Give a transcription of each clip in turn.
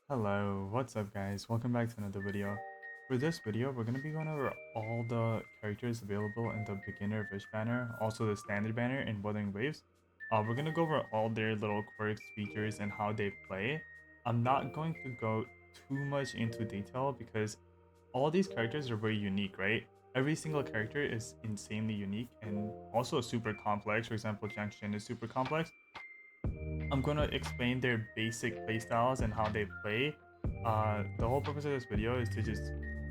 Hello, what's up guys? Welcome back to another video. For this video, we're going to be going over all the characters available in the beginner fish banner, also the standard banner in Wuthering Waves. We're going to go over all their little quirks, features, and how they play. I'm not going to go too much into detail because all these characters are very unique, right? Every single character is insanely unique and also super complex. For example, Jiangxin is super complex. I'm gonna explain their basic playstyles and how they play. The whole purpose of this video is to just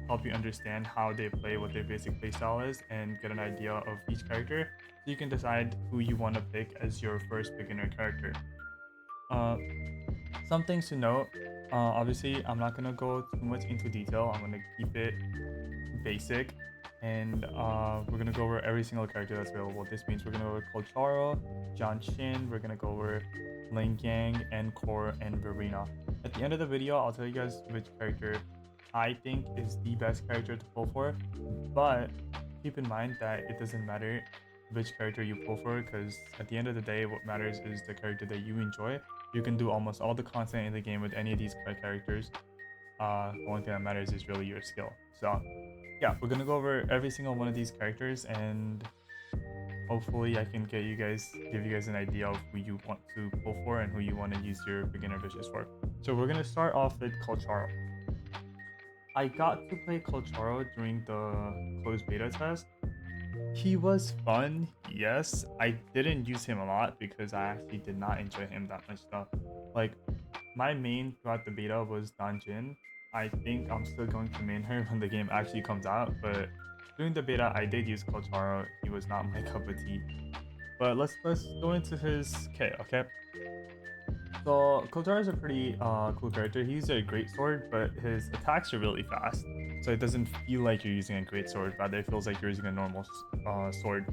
help you understand how they play, what their basic playstyle is, and get an idea of each character so you can decide who you want to pick as your first beginner character. Uh, some things to note. Obviously, I'm not gonna go too much into detail. I'm gonna keep it basic, and we're gonna go over every single character that's available. This means we're gonna go over Karo, Shin, we're gonna go over Ling Yang, Encore, and Verena. At the end of the video, I'll tell you guys which character I think is the best character to pull for, but keep in mind that it doesn't matter which character you pull for because at the end of the day, what matters is the character that you enjoy. You can do almost all the content in the game with any of these characters. The only thing that matters is really your skill. So yeah, we're gonna go over every single one of these characters, and hopefully I can give you guys an idea of who you want to pull for and who you want to use your beginner fishes for. So we're gonna start off with Colcharo. I got to play Colcharo during the closed beta test. He was fun, yes. I didn't use him a lot because I actually did not enjoy him that much though. Like, my main throughout the beta was Danjin. I think I'm still going to main her when the game actually comes out, but during the beta I did use Kotaro. He was not my cup of tea. But let's go into his K, okay? So Kotaro is a pretty cool character. He's a great sword, but his attacks are really fast. So it doesn't feel like you're using a great sword, rather it feels like you're using a normal sword.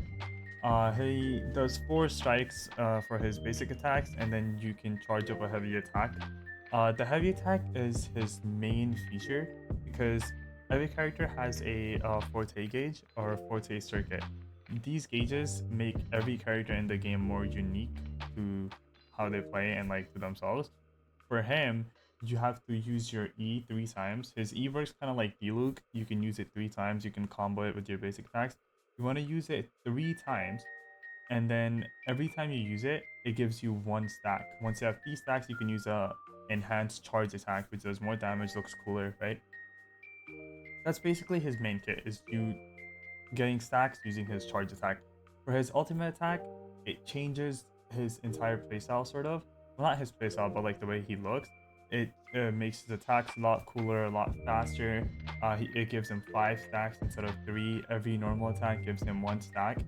He does 4 strikes for his basic attacks, and then you can charge up a heavy attack. The heavy attack is his main feature because every character has a forte gauge or forte circuit. These gauges make every character in the game more unique to how they play and like to themselves. For him, you have to use your E 3 times. His E works kind of like Diluc. You can use it 3 times. You can combo it with your basic attacks. You want to use it 3 times, and then every time you use it, it gives you 1 stack. Once you have 3 stacks, you can use a enhanced charge attack, which does more damage, looks cooler, right? That's basically his main kit, is you getting stacks using his charge attack. For his ultimate attack, it changes his entire playstyle, sort of. Well, not his playstyle, but like the way he looks. It makes his attacks a lot cooler, a lot faster. It gives him 5 stacks instead of 3. Every normal attack gives him 1 stack.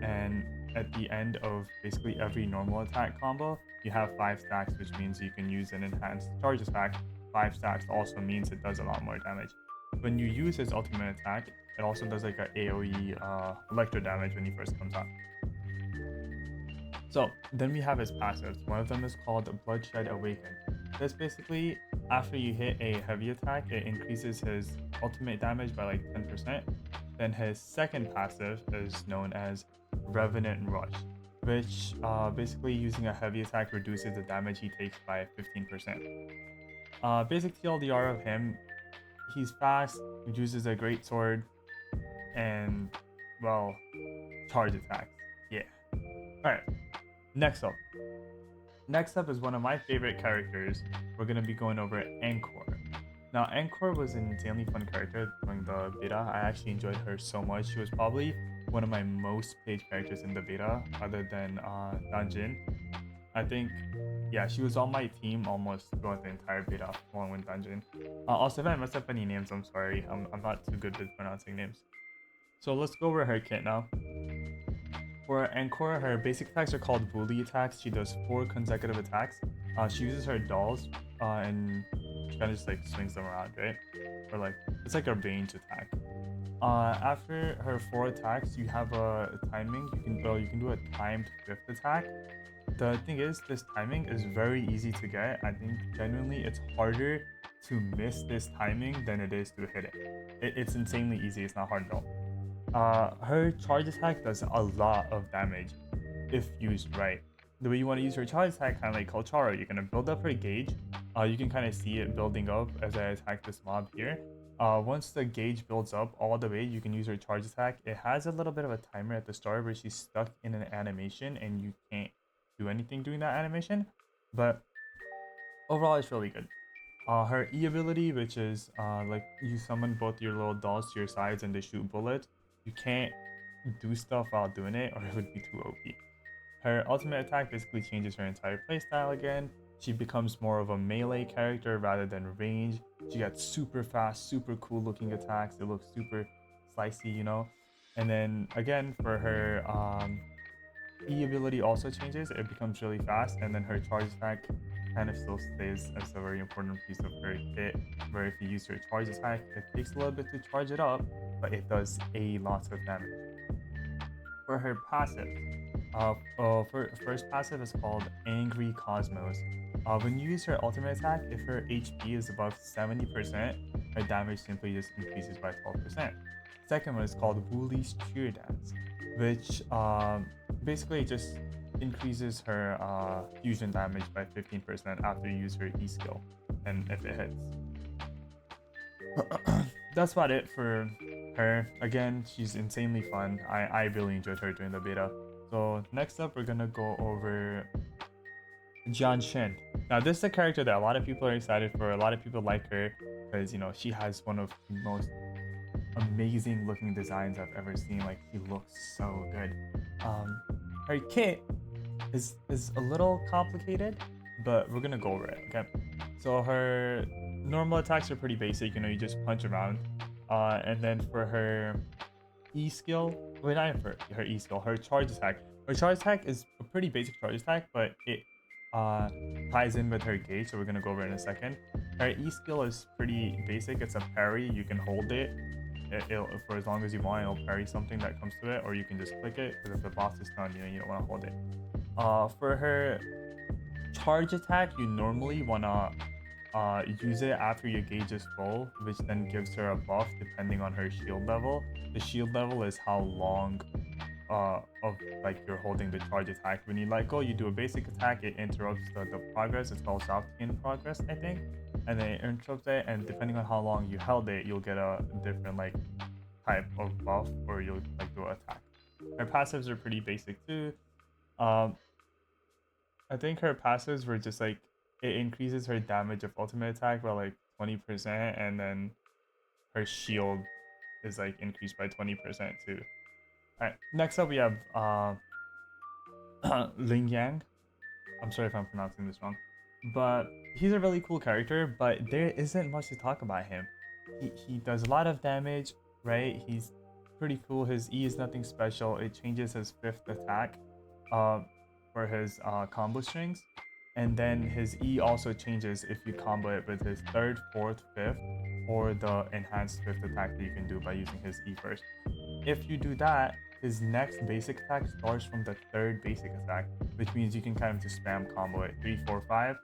And at the end of basically every normal attack combo, you have 5 stacks, which means you can use an enhanced charge attack. 5 stacks also means it does a lot more damage. When you use his ultimate attack, it also does like a AoE electro damage when he first comes out. So then we have his passives. One of them is called Bloodshed Awaken. This basically, after you hit a heavy attack, it increases his ultimate damage by like 10%. Then his second passive is known as Revenant Rush, which basically using a heavy attack reduces the damage he takes by 15%. Basic TLDR of him, he's fast, uses a great sword, and well, charge attacks. Yeah. Alright, next up. Next up is one of my favorite characters. We're gonna be going over Anora. Now, Anora was an insanely fun character during the beta. I actually enjoyed her so much. She was probably one of my most played characters in the beta, other than Danjin. I think, yeah, she was on my team almost throughout the entire beta, along with Danjin. Also, if I mess up any names, I'm sorry. I'm not too good with pronouncing names. So let's go over her kit now. For Anora, her basic attacks are called bully attacks. She does 4 consecutive attacks. She uses her dolls and she kind of just like swings them around, right? Or like, it's like a range attack. After her 4 attacks, you have a timing. You can do a timed 5th attack. The thing is, this timing is very easy to get. I think genuinely it's harder to miss this timing than it is to hit it. It's insanely easy. It's not hard at all. Her charge attack does a lot of damage if used right. The way you want to use her charge attack, kind of like Colcharo, you're gonna build up her gauge, You can kind of see it building up as I attack this mob here. Once the gauge builds up all the way, you can use her charge attack. It has a little bit of a timer at the start where she's stuck in an animation and you can't do anything during that animation. But overall, it's really good. Her E ability, which is like you summon both your little dolls to your sides and they shoot bullets. You can't do stuff while doing it or it would be too OP. Her ultimate attack basically changes her entire playstyle again. She becomes more of a melee character rather than range. She got super fast, super cool looking attacks. It looks super slicey, you know? And then again, for her E ability also changes. It becomes really fast, and then her charge attack kind of still stays as a very important piece of her kit. Where if you use her charge attack, it takes a little bit to charge it up, but it does a lot of damage. For her passive, for first passive is called Angry Cosmos. When you use her ultimate attack, if her HP is above 70%, her damage simply just increases by 12%. Second one is called Woolie's Cheer Dance, which basically just increases her fusion damage by 15% after you use her E skill, and if it hits. That's about it for her. Again, she's insanely fun. I really enjoyed her during the beta. So next up, we're gonna go over Jian Shen. Now, this is a character that a lot of people are excited for. A lot of people like her because, you know, she has one of the most amazing looking designs I've ever seen. Like, she looks so good. Her kit is a little complicated, but we're gonna go over it, okay? So her normal attacks are pretty basic, you know, you just punch around. And then for her E skill, wait, not for her E skill, her charge attack. Her charge attack is a pretty basic charge attack, but it ties in with her gauge, so we're gonna go over it in a second. Her E skill is pretty basic. It's a parry. You can hold it. It'll, for as long as you want, it'll parry something that comes to it, or you can just click it, because if the boss is stunned, you know, you don't want to hold it. For her charge attack, you normally want to use it after your gauge is full, which then gives her a buff depending on her shield level. The shield level is how long of like you're holding the charge attack. When you let go, you do a basic attack, it interrupts the progress. It's called soft skin progress, I think. And then it interrupts it, and depending on how long you held it, you'll get a different like type of buff, or you'll like do an attack. Her passives are pretty basic too. I think her passives were just like it increases her damage of ultimate attack by like 20%, and then her shield is like increased by 20% too. Alright, next up we have Ling Yang. I'm sorry if I'm pronouncing this wrong. But he's a really cool character, but there isn't much to talk about him. He does a lot of damage, right? He's pretty cool. His E is nothing special. It changes his 5th attack for his combo strings. And then his E also changes if you combo it with his 3rd, 4th, 5th, or the enhanced 5th attack that you can do by using his E first. If you do that, his next basic attack starts from the 3rd basic attack, which means you can kind of just spam combo it 3, 4, 5,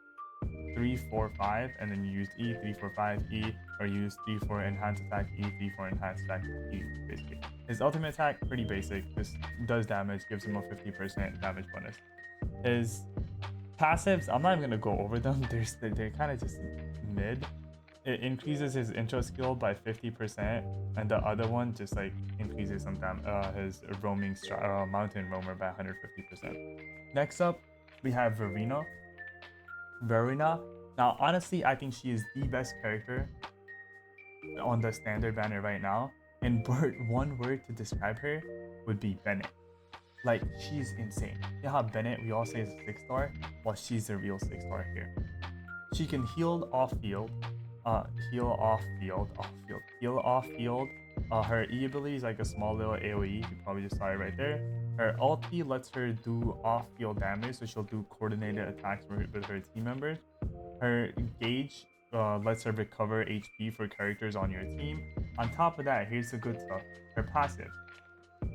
3, 4, 5, and then you use E, 3, 4, 5, E, or use 3, 4 enhanced attack, E, 3, 4 enhanced attack, E, basically. His ultimate attack, pretty basic, just does damage, gives him a 50% damage bonus. His passives, I'm not even gonna go over them. They're kind of just mid. It increases his intro skill by 50%, and the other one just like increases some his roaming mountain roamer by 150%. Next up, we have Verena. Now, honestly, I think she is the best character on the standard banner right now. And one word to describe her would be Bennett. Like, she's insane. You know how Bennett we all say is a 6-star? Well, she's a real 6-star here. She can heal off field. Heal off field. Her E ability is like a small little AoE. You probably just saw it right there. Her ulti lets her do off-field damage, so she'll do coordinated attacks with her team members. Her gauge lets her recover HP for characters on your team. On top of that, here's the good stuff. Her passive.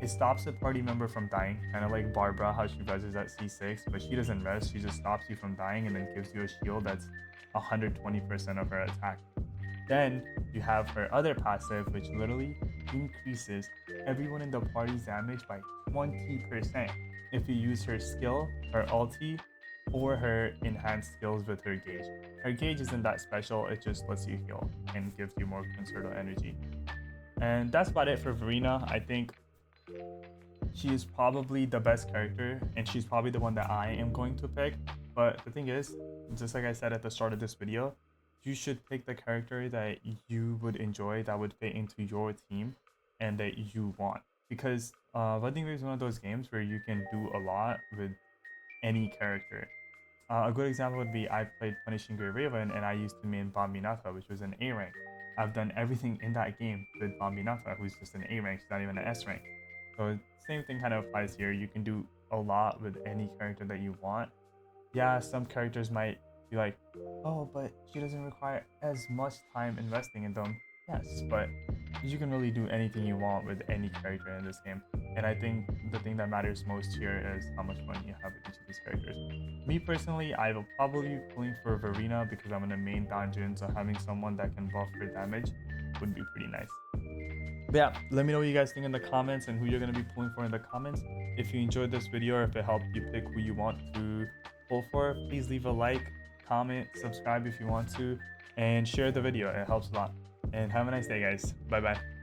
It stops a party member from dying, kind of like Barbara, how she reses at C6, but she doesn't res, she just stops you from dying and then gives you a shield that's 120% of her attack. Then you have her other passive, which literally increases everyone in the party's damage by 20%. If you use her skill, her ulti, or her enhanced skills with her gauge. Her gauge isn't that special, it just lets you heal and gives you more concerto energy. And that's about it for Verena. I think she is probably the best character, and she's probably the one that I am going to pick. But the thing is, just like I said at the start of this video, you should pick the character that you would enjoy, that would fit into your team, and that you want. Because Wuthering Waves is one of those games where you can do a lot with any character. A good example would be I played Punishing Great Raven and I used to main Bambinata, which was an A rank. I've done everything in that game with Bambinata, who's just an A rank, she's not even an S rank. So same thing kind of applies here. You can do a lot with any character that you want. Yeah, some characters might be like, oh, but she doesn't require as much time investing in them. Yes, but you can really do anything you want with any character in this game. And I think the thing that matters most here is how much fun you have with each of these characters. Me personally, I will probably be pulling for Verena because I'm in the main dungeon, so having someone that can buff her damage would be pretty nice. But yeah, let me know what you guys think in the comments and who you're going to be pulling for in the comments. If you enjoyed this video or if it helped you pick who you want to pull for, please leave a like, comment, subscribe if you want to, and share the video. It helps a lot. And have a nice day, guys. Bye bye.